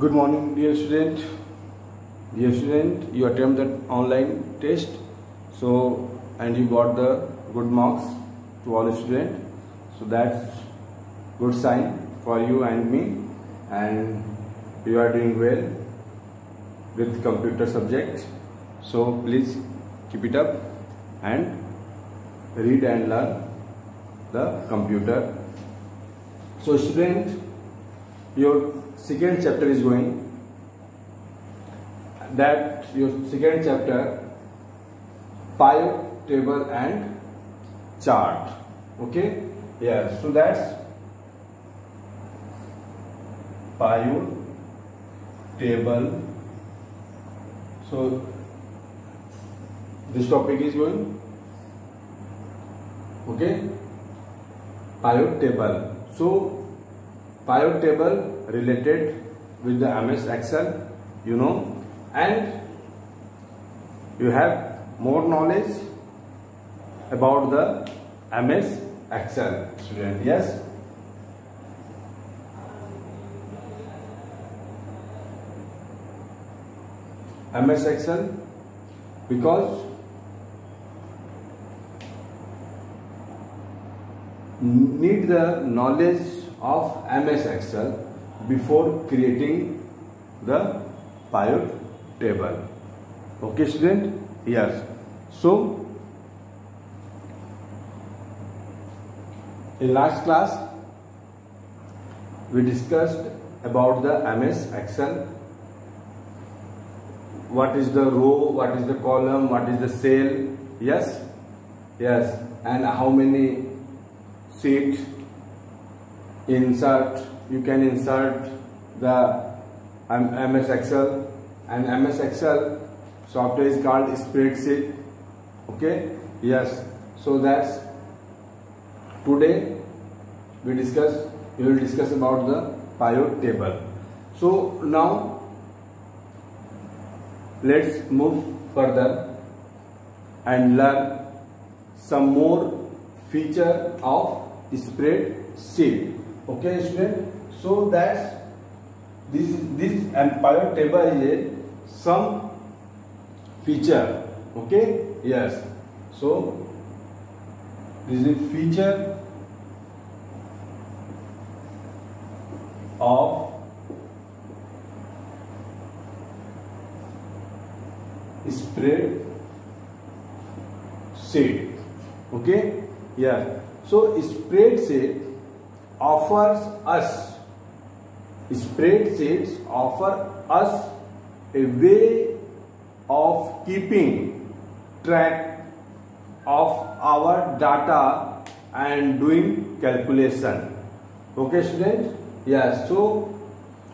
Good morning, dear student. Dear student, you attempted the online test, and you got the good marks to all students. So that's good sign for you and me, and you are doing well with computer subject. So please keep it up and read and learn the computer. So student, your second chapter is going, that your second chapter pivot table and chart. Okay, yeah, so that's pivot table. So this topic is going, okay, pivot table. So pivot table related with the MS Excel, you know, and you have more knowledge about the MS Excel, student. Yes, MS Excel, because need the knowledge of MS Excel before creating the pivot table. Okay, student? Yes. So in last class we discussed about the MS Excel. What is the row, what is the column, what is the cell? Yes, yes, and how many sheet insert, you can insert the MS Excel, and MS Excel software is called spreadsheet. Okay, yes. So that's today we will discuss about the pivot table. So now let's move further and learn some more feature of spreadsheet. Okay, student. So that's this pivot table is some feature. Okay, yes. So this is feature of spreadsheet. Okay, yeah. So spreadsheets offer us a way of keeping track of our data and doing calculation. Okay, student? Yeah. So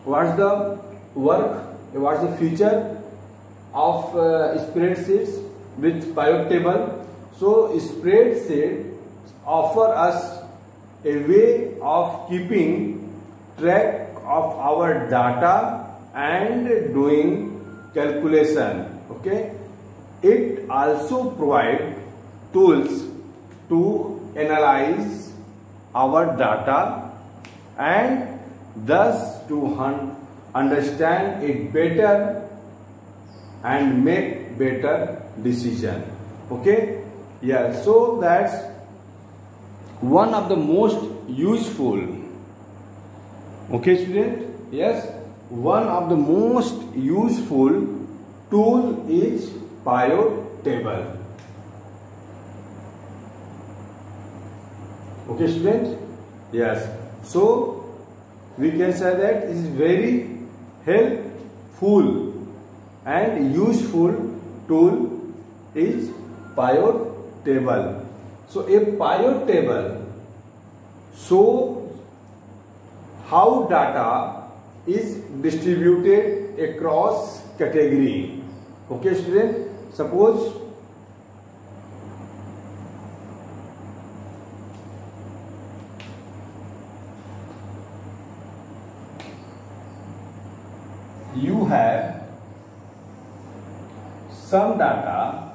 what's the work? What's the feature of spreadsheets with pivot table? So spreadsheets offer us a way of keeping track of our data and doing calculation. Okay, it also provides tools to analyze our data and thus to understand it better and make better decision. Okay, yeah. So that's one of the most useful. Okay, student? Yes, one of the most useful tool is pivot table. Okay, student? Yes. So we can say that it is very helpful and useful tool is pivot table. So a pivot table shows how data is distributed across category. Okay, student? Suppose you have some data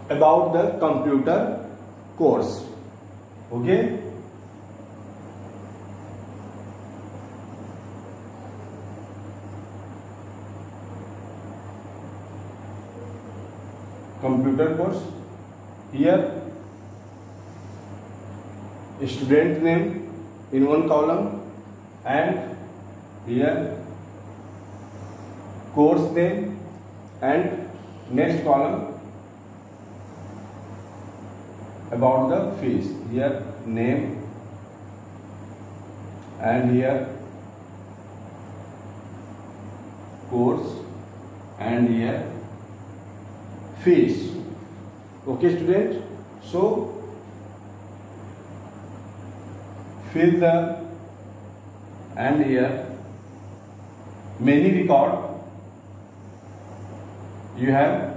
about the computer course. Okay, computer course. Here student name in one column, and here course name, and next column about the fees. Here name, and here course, and here fees. Okay student, so fill the, and here many record you have.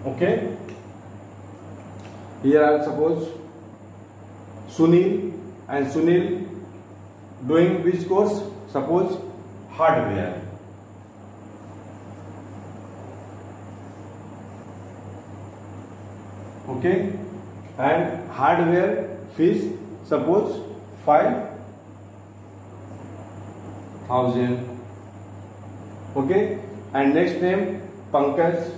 Okay, here I suppose Sunil, and Sunil doing which course? Suppose hardware. Okay, and hardware fees suppose 5,000. Okay, and next name Pankaj,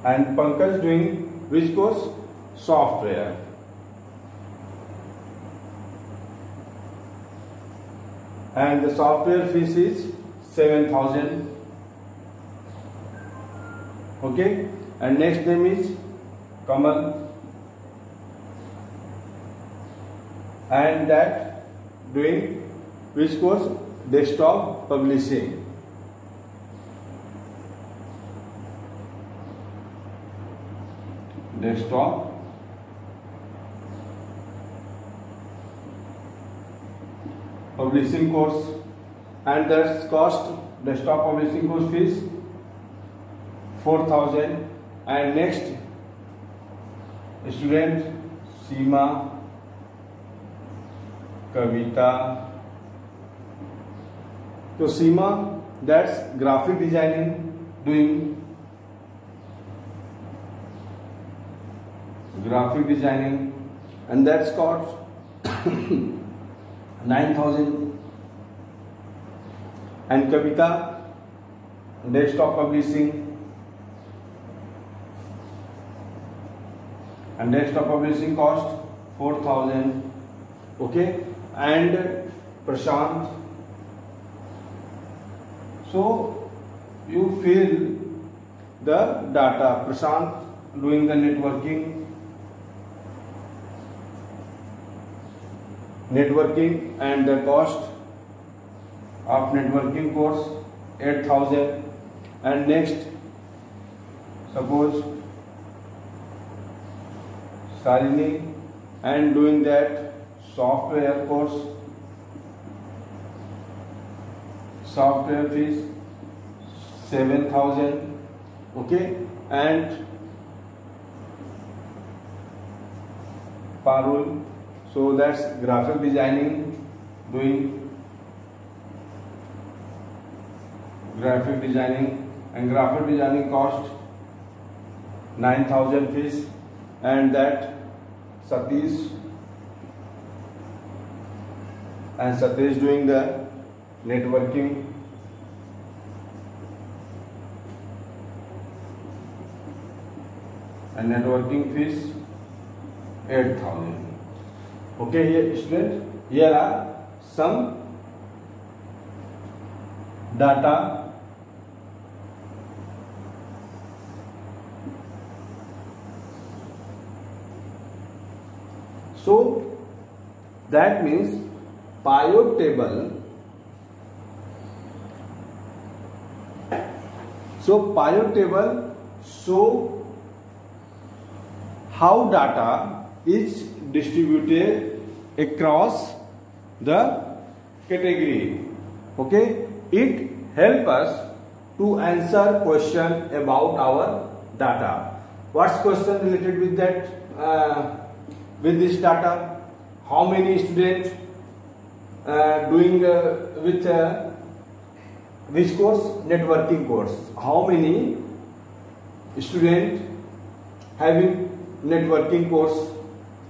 and Pankaj doing which course? Software. And the software fees is 7,000. Okay, and next name is Kamal, and that doing which course? Desktop publishing. Desktop publishing course, and that's cost, desktop publishing course fees 4,000. And next student Seema, Kavita. So Seema, that's graphic designing, doing graphic designing, and that's cost 9,000. And Kavita, desktop publishing, and desktop publishing cost 4,000. Okay, and Prashant, so you fill the data. Prashant doing the networking, and the cost of networking course 8,000. And next suppose Shalini, and doing that software course, software fees 7,000. Okay, and Parul, so that's graphic designing, doing graphic designing, and graphic designing cost 9,000 fees. And that Satish, and Satish doing the networking, and networking fees 8,000. Okay, here student, here are some data. So that means period table. So period table show how data is distributed across the category. Okay, it help us to answer question about our data. What's question related with that? With this data, how many students doing with which course? Networking course. How many student having networking course?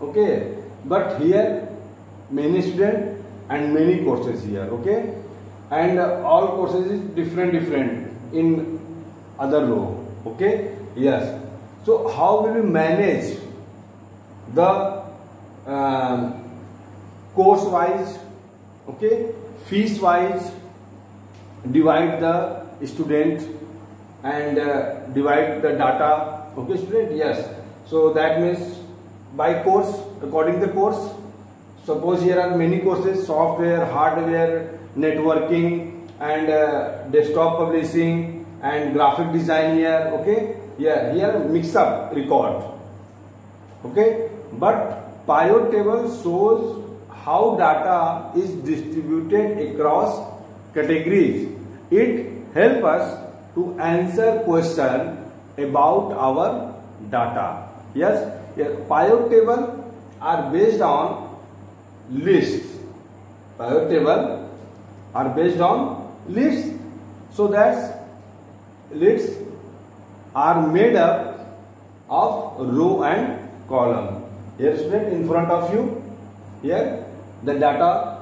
Okay, but here many student and many courses here. Okay, and all courses is different in other row. Okay, yes. So how will we manage the course wise? Okay, fees wise, divide the student and divide the data. Okay, student, yes. So that means by course, according to the course. Suppose here are many courses: software, hardware, networking, and desktop publishing and graphic design here. Okay, yeah, here mix up record. Okay, but pivot table shows how data is distributed across categories. It helps us to answer question about our data. Yes, pivot table are based on lists. Pivot table are based on lists. So that's lists are made up of row and column. Here, student, in front of you, here the data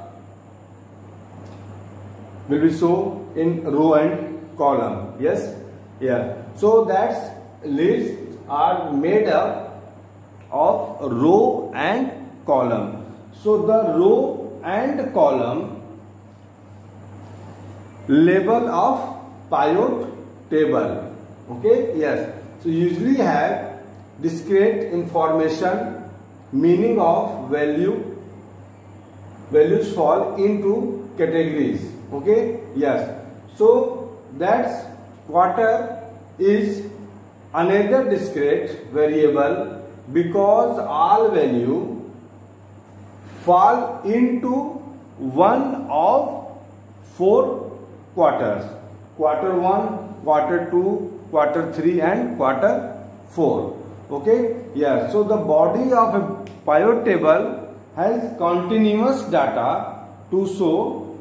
will be shown in row and column. Yes, yeah. So that's lists are made up of row and column. So the row and column label of pivot table. Okay, yes. So usually have discrete information, meaning of values fall into categories. Okay, yes. So that's quarter is another discrete variable because all value fall into one of 4 quarters: quarter 1, quarter 2, quarter 3 and quarter 4. Okay, yeah. So the body of a pivot table has continuous data to show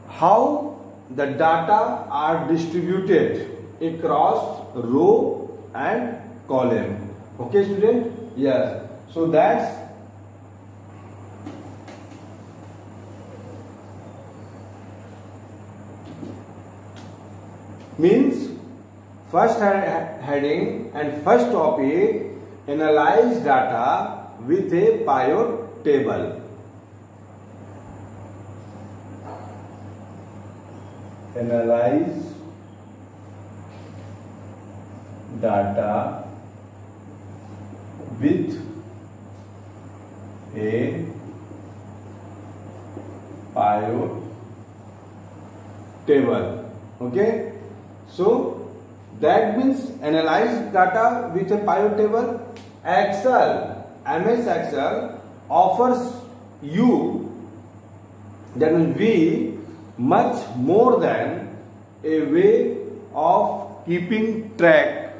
how the data are distributed across row and column. Okay, student, yes. So that's means first heading and first topic: analyze data with a pivot table. Analyze data with a pivot table. Okay, so that means analyze data with a pivot table. MS Excel offers you, that means we, much more than a way of keeping track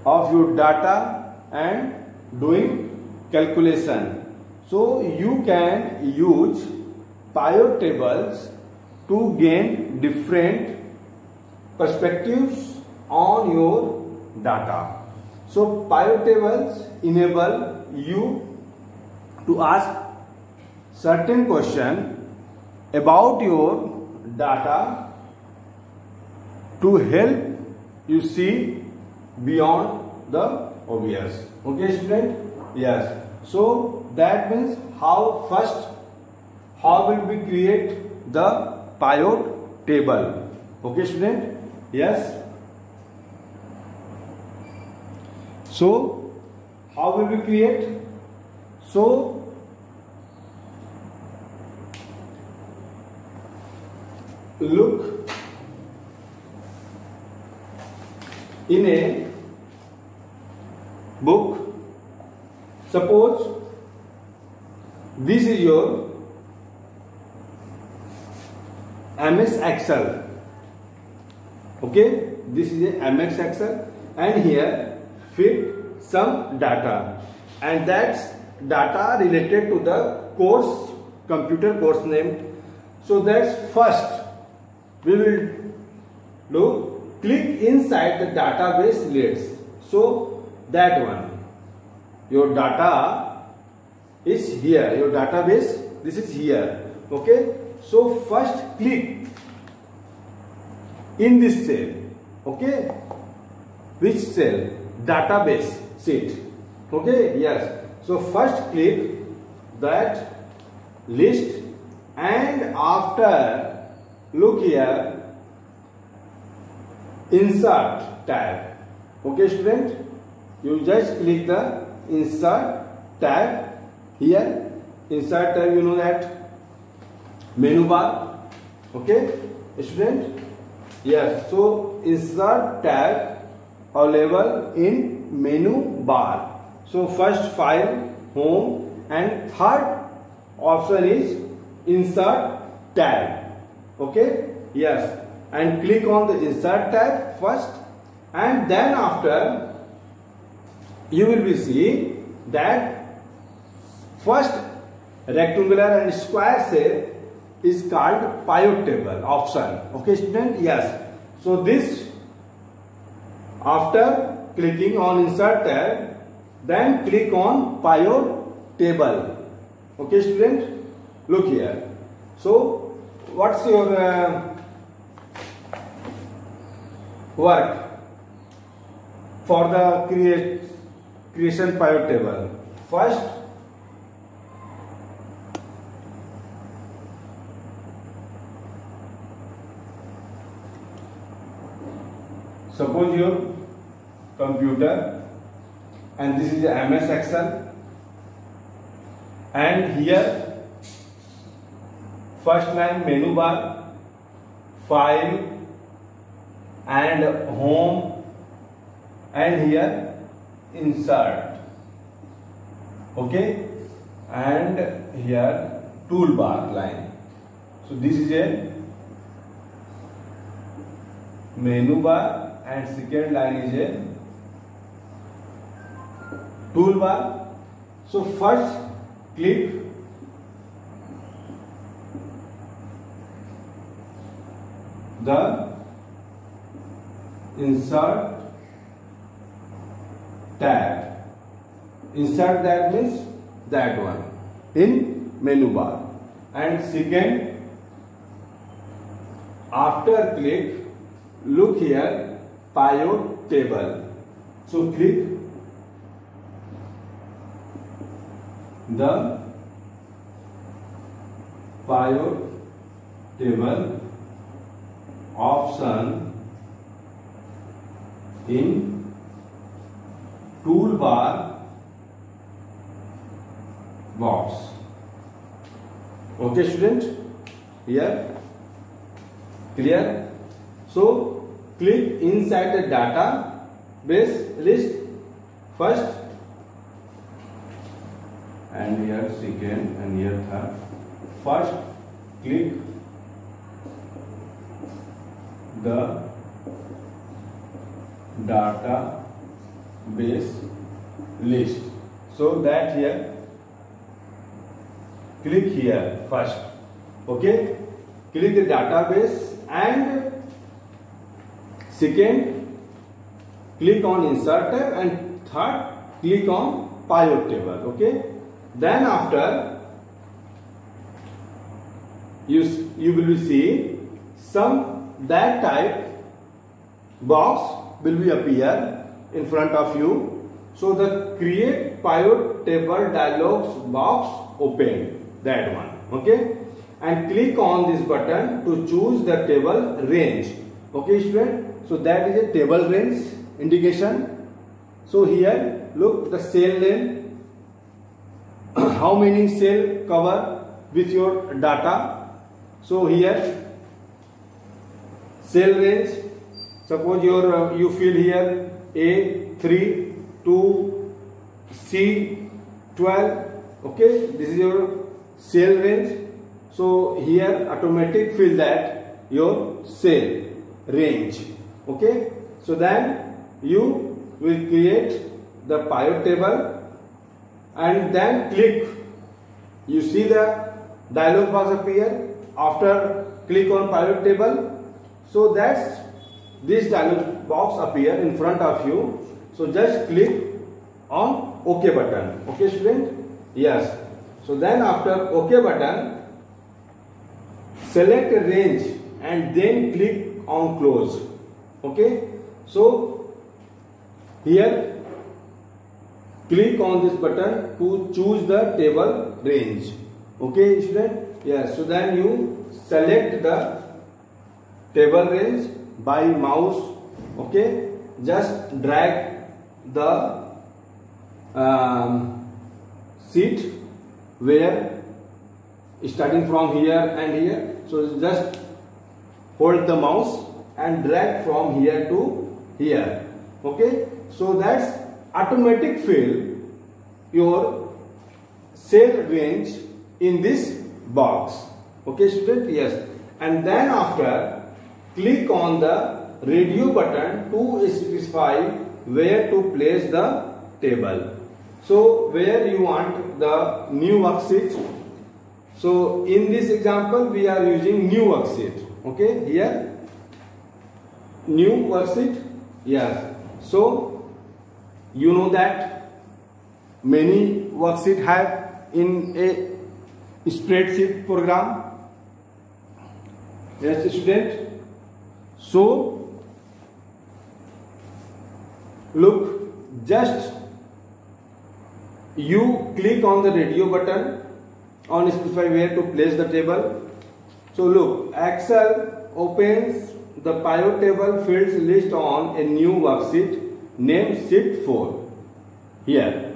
of your data and doing calculation. So you can use pivot tables to gain different perspectives on your data. So pivot tables enable you to ask certain question about your data to help you see beyond the obvious. Okay, student? Yes. So that means how will we create the pivot table? Okay, student? Yes. So how will we create? So look in a book. Suppose this is your MS Excel. Okay, this is a MS Excel, and here fit some data, and that's data related to the course, computer course name. So that's first we will do click inside the database lists. So that one, your data is here, your database, this is here. Okay, so first click in this cell. Okay, which cell? Database sheet. Okay, yes. So first click that list, and after look here, insert tab. Okay student, you just click the insert tab here. Insert tab, you know that menu bar. Okay student, yes. So insert tab available in menu bar. So first file, home, and third option is insert tab. Okay, yes, and click on the insert tab first, and then after you will be see that first rectangular and square shape is called pivot table option. Okay student, yes. So this, after clicking on insert tab, then click on pivot table. Okay student, look here. So what's your work for the creation pivot table? First, suppose your computer, and this is the MS Excel, and here first line menu bar, file, and home, and here insert. Okay, and here toolbar line. So this is a menu bar, and second line is a toolbar. So first click the insert tab. Insert tab means that one in menu bar, and second, after click, look here, pivot table. So click the pivot table option in toolbar box. Okay student, here clear? So click inside the database list first, and here second, and here third. First click the database list. So that here, click here first. Okay, click the database, and second click on insert tab, and third click on pivot table. Okay, then after you will see some that type box will be appear in front of you. So the create pivot table dialog box open, that one. Okay, and click on this button to choose the table range. Okay student, so that is a table range indication. So here look the cell name, how many cell cover with your data. So here cell range, suppose you fill here A3 to C12. Okay, this is your cell range. So here automatic fill that your cell range. Okay, so then you will create the pivot table, and then click. You see the dialog box appear. After click on pivot table, So that's this dialog box appear in front of you. So just click on OK button. Okay, student? Yes. So then after OK button, select a range and then click on close. Okay. So here click on this button to choose the table range. Okay, student? Yes. So then you select the table range by mouse. Okay. Just drag the sheet where starting from here and here. So just hold the mouse and drag from here to here. Okay. So that's automatic fill your cell range in this box. Okay, student? Yes. And then after click on the radio button to specify where to place the table. So where you want the new worksheet. So in this example we are using new worksheet. Okay, here new worksheet. Yes. So you know that many worksheet have in a spreadsheet program. Yes, student. So look, just you click on the radio button on specify where to place the table. So look, Excel opens the pivot table fields list on a new worksheet named sheet 4. Here,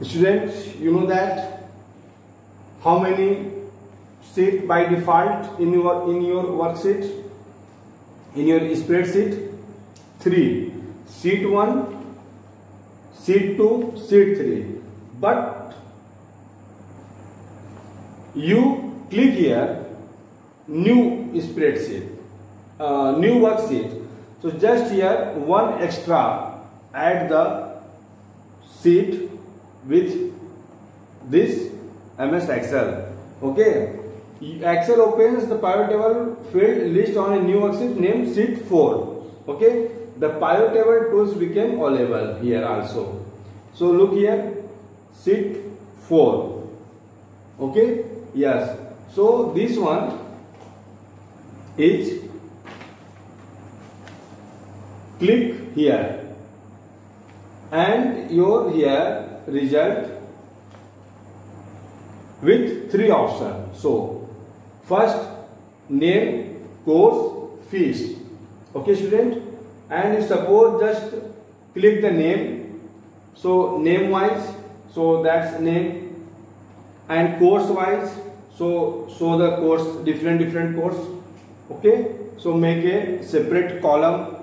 students, you know that how many sheet by default in your worksheet, in your spreadsheet? 3. Sheet 1, sheet 2, sheet 3. But you click here new spreadsheet, new worksheet. So just here one extra, add the sheet with this MS Excel. Okay. Excel opens the pivot table field list on a new worksheet named sheet 4. Okay. The pivot table tools became available here also. So look here, sheet 4. Okay. Yes. So this one is click here and your here result with 3 options. So first, name, course, fees. Okay, student? And suppose just click the name. So name wise, so that's name, and course wise, so show the course, different course. Okay. So make a separate column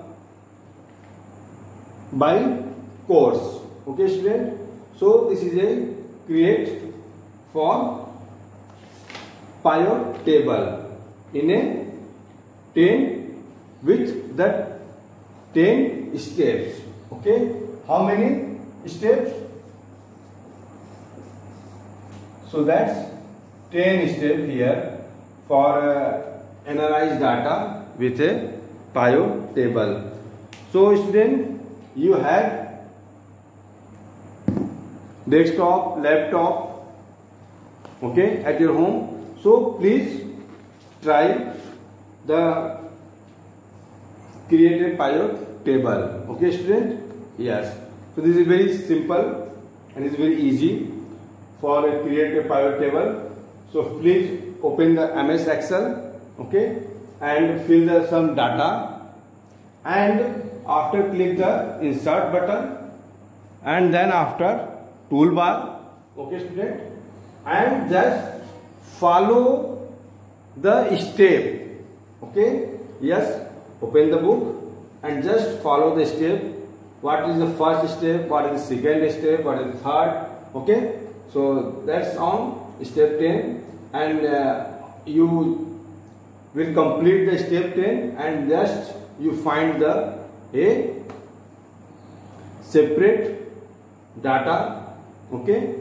by course. Okay, student? So this is a create for pivot table in a 10 with the 10 steps. Okay. How many steps? So that's 10 steps here for analyze data with a pivot table. So student, you have desktop, laptop, okay, at your home. So please try the create a pivot table. Okay, student? Yes. So this is very simple and it's very easy for a create a pivot table. So please open the MS Excel, okay, and fill the some data, and after click the insert button, and then after toolbar. Okay, student, and just follow the step. Okay. Yes. Open the book and just follow the step. What is the first step? What is the second step? What is the third? Okay. So that's on step 10, and you will complete the step 10, and just you find the a separate data. Okay.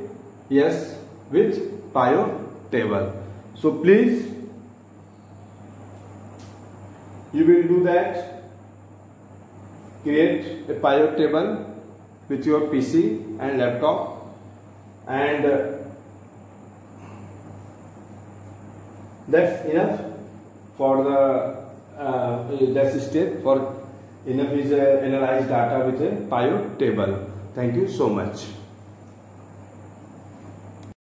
Yes, with pivot table. So please You will do that, create a pivot table with your PC and laptop, and that's enough for the that's step for enough is analyze data with a pivot table. Thank you so much.